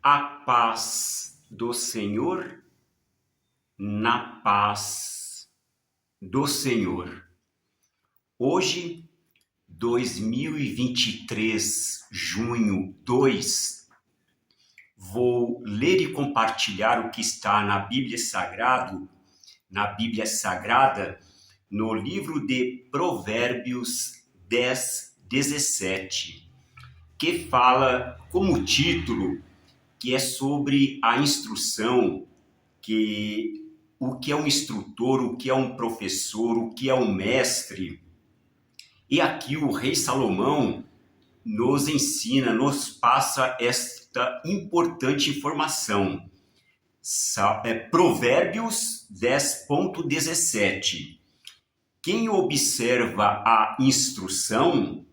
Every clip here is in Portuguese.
A paz do Senhor, na paz do Senhor. Hoje, 2023, junho 2, vou ler e compartilhar o que está na Bíblia Sagrada, no livro de Provérbios 10, 17, que fala como título que é sobre a instrução, o que é um instrutor, o que é um professor, o que é um mestre. E aqui o rei Salomão nos ensina, nos passa esta importante informação. Provérbios 10.17. Quem observa a instrução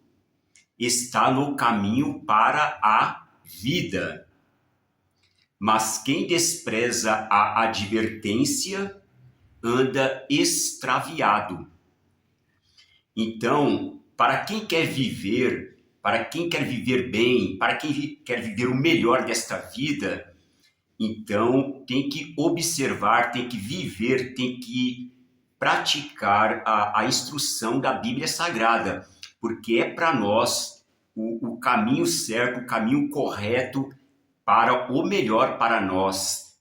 está no caminho para a vida. Mas quem despreza a advertência anda extraviado. Então, para quem quer viver bem, para quem quer viver o melhor desta vida, então tem que observar, tem que viver, tem que praticar a instrução da Bíblia Sagrada, porque é para nós o caminho certo, o caminho correto, para o melhor para nós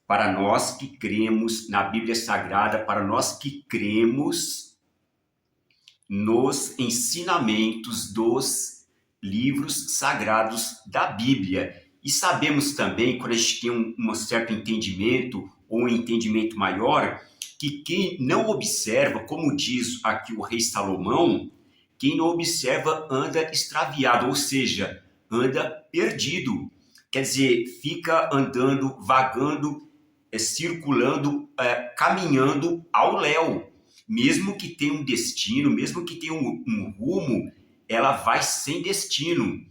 que cremos na Bíblia Sagrada, para nós que cremos nos ensinamentos dos livros sagrados da Bíblia. E sabemos também, quando a gente tem um certo entendimento, ou um entendimento maior, que quem não observa, como diz aqui o rei Salomão, quem não observa anda extraviado, ou seja, anda perdido. Quer dizer, fica andando, vagando, circulando, caminhando ao léu. Mesmo que tenha um destino, mesmo que tenha um rumo, ela vai sem destino.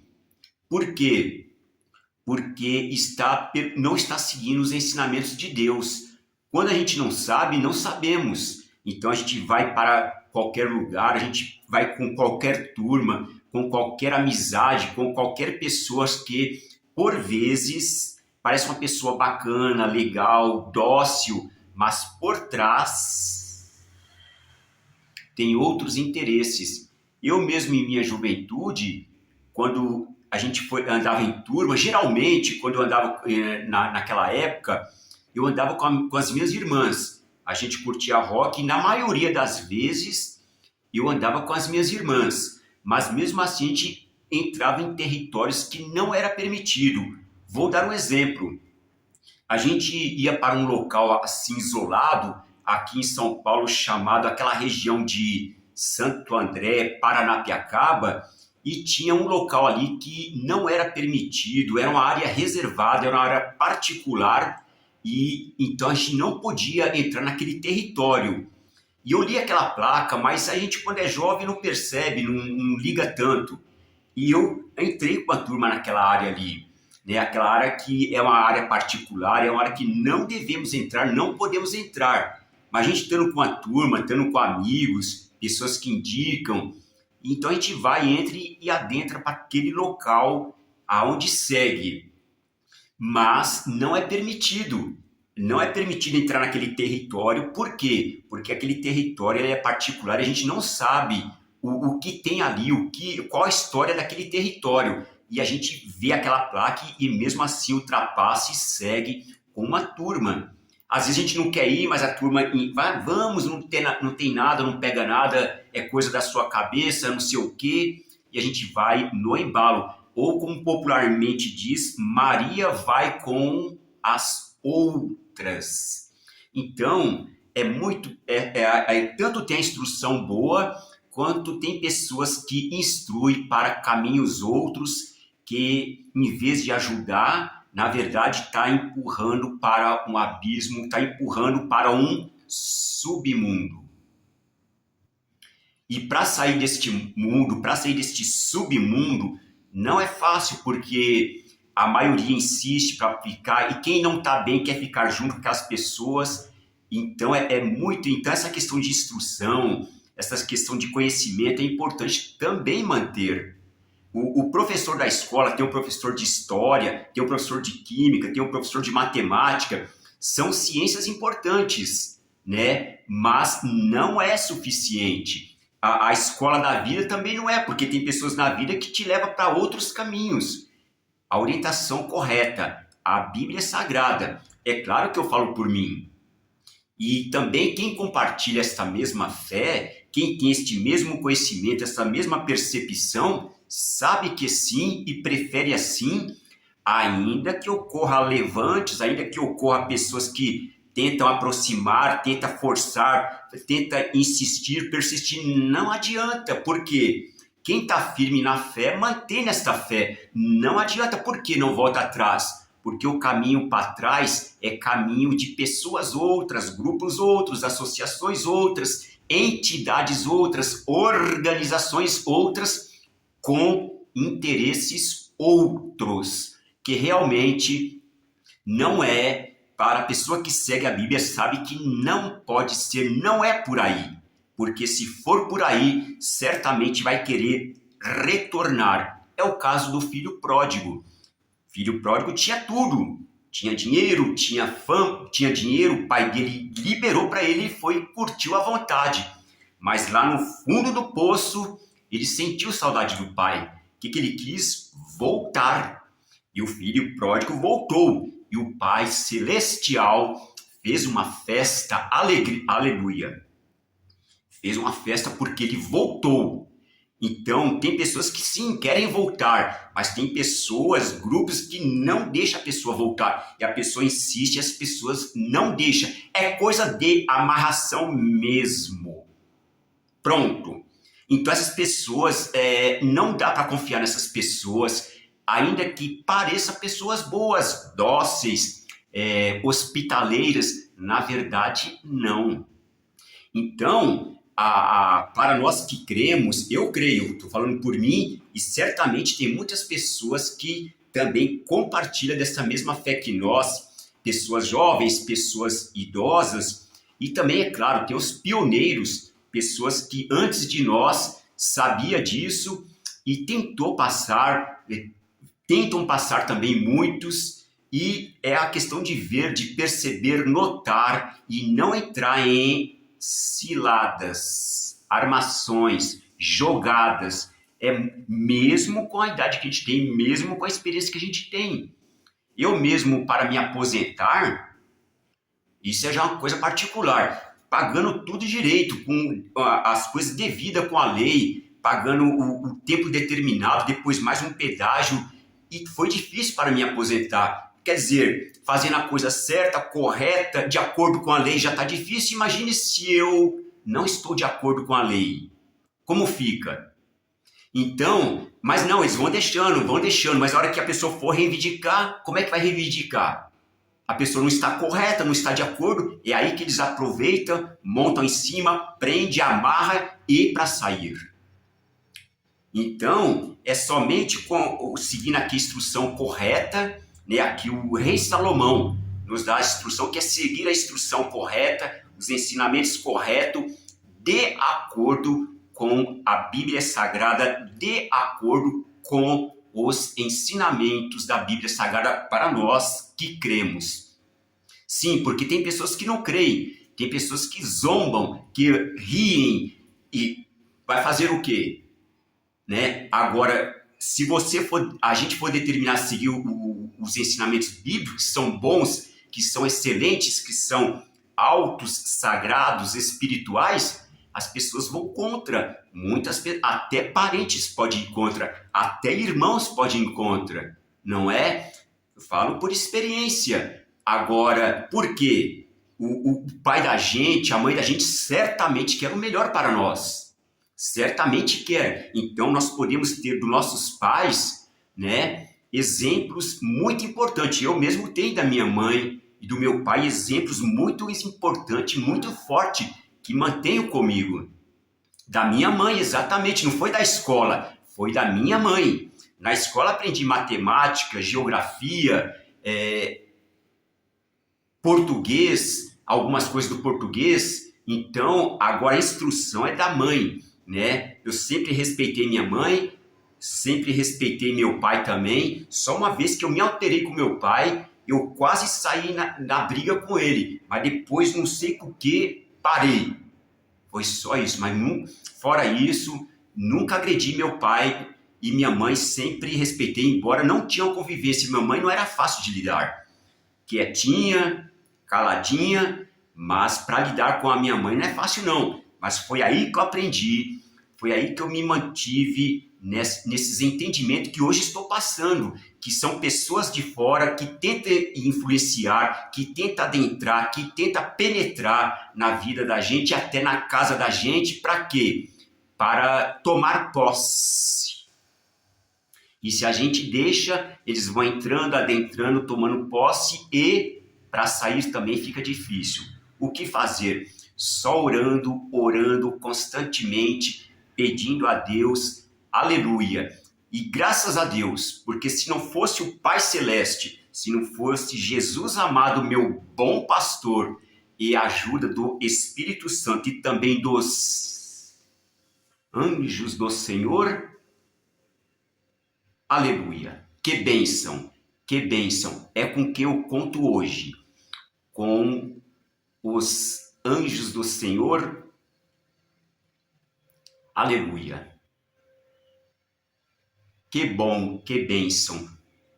Por quê? Porque não está seguindo os ensinamentos de Deus. Quando a gente não sabe, não sabemos. Então a gente vai para qualquer lugar, a gente vai com qualquer turma, com qualquer amizade, com qualquer pessoa que por vezes parece uma pessoa bacana, legal, dócil, mas por trás tem outros interesses. Eu mesmo em minha juventude, quando a gente andava em turma, geralmente quando eu andava naquela época, eu andava com as minhas irmãs. A gente curtia rock e na maioria das vezes eu andava com as minhas irmãs. Mas mesmo assim a gente entrava em territórios que não era permitido. Vou dar um exemplo. A gente ia para um local assim isolado, aqui em São Paulo, chamado aquela região de Santo André, Paranapiacaba, e tinha um local ali que não era permitido, era uma área reservada, era uma área particular, e então a gente não podia entrar naquele território. E eu li aquela placa, mas a gente quando é jovem não percebe, não liga tanto. E eu entrei com a turma naquela área ali, né? Aquela área que é uma área particular, é uma área que não devemos entrar, não podemos entrar. Mas a gente estando com a turma, estando com amigos, pessoas que indicam, então a gente vai, entra e adentra para aquele local aonde segue. Mas não é permitido. Não é permitido entrar naquele território. Por quê? Porque aquele território é particular e a gente não sabe o que tem ali, qual a história daquele território. E a gente vê aquela placa e mesmo assim ultrapassa e segue com uma turma. Às vezes a gente não quer ir, mas a turma vai, vamos, não tem nada, não pega nada, é coisa da sua cabeça, não sei o quê, e a gente vai no embalo. Ou como popularmente diz, Maria vai com as outras. Então, tanto tem a instrução boa, quanto tem pessoas que instruem para caminhos outros, que em vez de ajudar, na verdade está empurrando para um abismo, está empurrando para um submundo. E para sair deste mundo, para sair deste submundo, não é fácil, porque a maioria insiste para ficar, e quem não está bem quer ficar junto com as pessoas. Então então essa questão de instrução, essa questão de conhecimento é importante também manter. O professor da escola tem o professor de história, tem o professor de química, tem o professor de matemática. São ciências importantes, né? Mas não é suficiente. A escola da vida também não é, porque tem pessoas na vida que te levam para outros caminhos. A orientação correta, a Bíblia é sagrada. É claro que eu falo por mim. E também quem compartilha esta mesma fé, quem tem este mesmo conhecimento, essa mesma percepção, sabe que sim e prefere assim, ainda que ocorra levantes, ainda que ocorra pessoas que tentam aproximar, tentam forçar, tentam insistir, persistir, não adianta, porque quem está firme na fé, mantém esta fé, não adianta, porque não volta atrás. Porque o caminho para trás é caminho de pessoas outras, grupos outros, associações outras, entidades outras, organizações outras, com interesses outros, que realmente não é para a pessoa que segue a Bíblia, sabe que não pode ser, não é por aí. Porque se for por aí, certamente vai querer retornar. É o caso do filho pródigo. Filho pródigo tinha tudo, tinha dinheiro, tinha fama, tinha dinheiro, o pai dele liberou para ele e foi, curtiu à vontade. Mas lá no fundo do poço, ele sentiu saudade do pai. O que ele quis? Voltar. E o filho pródigo voltou. E o Pai Celestial fez uma festa, aleluia. Fez uma festa porque ele voltou. Então, tem pessoas que sim, querem voltar, mas tem pessoas, grupos que não deixam a pessoa voltar. E a pessoa insiste, as pessoas não deixam. É coisa de amarração mesmo. Pronto. Então, essas pessoas, não dá para confiar nessas pessoas, ainda que pareçam pessoas boas, dóceis, hospitaleiras. Na verdade, não. Então, para nós que cremos, eu creio, estou falando por mim, e certamente tem muitas pessoas que também compartilham dessa mesma fé que nós, pessoas jovens, pessoas idosas, e também, é claro, tem os pioneiros, pessoas que antes de nós sabia disso e tentam passar também muitos, e é a questão de ver, de perceber, notar e não entrar em ciladas, armações, jogadas, mesmo com a idade que a gente tem, mesmo com a experiência que a gente tem. Eu mesmo, para me aposentar, isso é já uma coisa particular, pagando tudo direito, com as coisas devidas com a lei, pagando o tempo determinado, depois mais um pedágio, e foi difícil para me aposentar. Quer dizer, fazendo a coisa certa, correta, de acordo com a lei já está difícil. Imagine se eu não estou de acordo com a lei. Como fica? Então, mas não, eles vão deixando, mas a hora que a pessoa for reivindicar, como é que vai reivindicar? A pessoa não está correta, não está de acordo, é aí que eles aproveitam, montam em cima, prende, amarra e para sair. Então, é somente seguindo aqui a instrução correta, né? Aqui o rei Salomão nos dá a instrução, que é seguir a instrução correta, os ensinamentos corretos, de acordo com a Bíblia Sagrada, de acordo com os ensinamentos da Bíblia Sagrada para nós que cremos. Sim, porque tem pessoas que não creem, tem pessoas que zombam, que riem, e vai fazer o quê? Né? Agora, se a gente for determinar seguir os ensinamentos bíblicos, que são bons, que são excelentes, que são altos, sagrados, espirituais, as pessoas vão contra. Até parentes podem ir contra, até irmãos podem ir contra, não é? Eu falo por experiência. Agora, por quê? O pai da gente, a mãe da gente, certamente quer o melhor para nós. Certamente quer. Então, nós podemos ter dos nossos pais, né, exemplos muito importantes. Eu mesmo tenho da minha mãe e do meu pai exemplos muito importantes, muito fortes, que mantenho comigo. Da minha mãe, exatamente. Não foi da escola, foi da minha mãe. Na escola aprendi matemática, geografia, português, algumas coisas do português. Então, agora a instrução é da mãe, né? Eu sempre respeitei minha mãe, sempre respeitei meu pai também. Só uma vez que eu me alterei com meu pai, eu quase saí na briga com ele, mas depois não sei por que parei. Foi só isso, mas fora isso, nunca agredi meu pai e minha mãe, sempre respeitei, embora não tinham convivência. Minha mãe não era fácil de lidar, quietinha, caladinha, mas para lidar com a minha mãe não é fácil não. Mas foi aí que eu aprendi, foi aí que eu me mantive nesses entendimentos que hoje estou passando, que são pessoas de fora que tentam influenciar, que tentam adentrar, que tentam penetrar na vida da gente, até na casa da gente, para quê? Para tomar posse. E se a gente deixa, eles vão entrando, adentrando, tomando posse, e para sair também fica difícil. O que fazer? Só orando, orando constantemente, pedindo a Deus, aleluia. E graças a Deus, porque se não fosse o Pai Celeste, se não fosse Jesus amado, meu bom pastor, e a ajuda do Espírito Santo e também dos anjos do Senhor, aleluia. Que bênção, que bênção. É com quem eu conto hoje, com os anjos do Senhor, aleluia. Que bom, que bênção.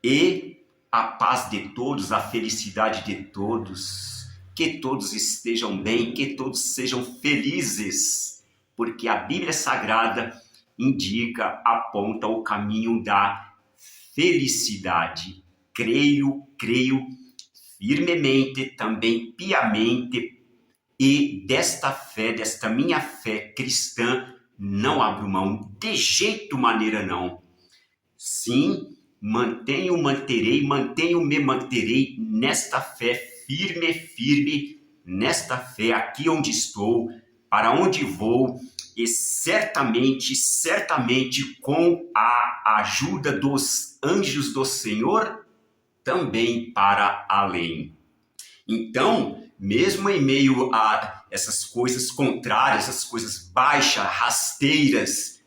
E a paz de todos, a felicidade de todos, que todos estejam bem, que todos sejam felizes, porque a Bíblia Sagrada indica, aponta o caminho da felicidade. Creio firmemente, também piamente, e desta fé, desta minha fé cristã, não abro mão, de jeito maneira não. Sim, me manterei nesta fé firme, nesta fé aqui onde estou, para onde vou, e certamente com a ajuda dos anjos do Senhor, também para além. Então, mesmo em meio a essas coisas contrárias, essas coisas baixas, rasteiras,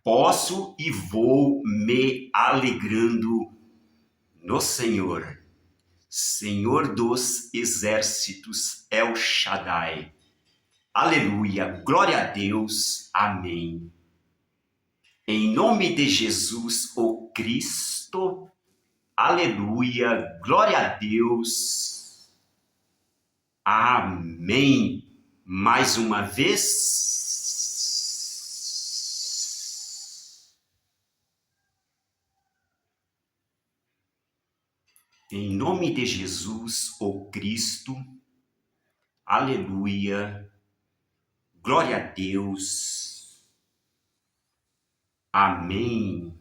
posso e vou me alegrando no Senhor. Senhor dos exércitos, El Shaddai. Aleluia, glória a Deus, amém. Em nome de Jesus, o Cristo, aleluia, glória a Deus, amém. Mais uma vez, em nome de Jesus, o Cristo, aleluia, glória a Deus, amém.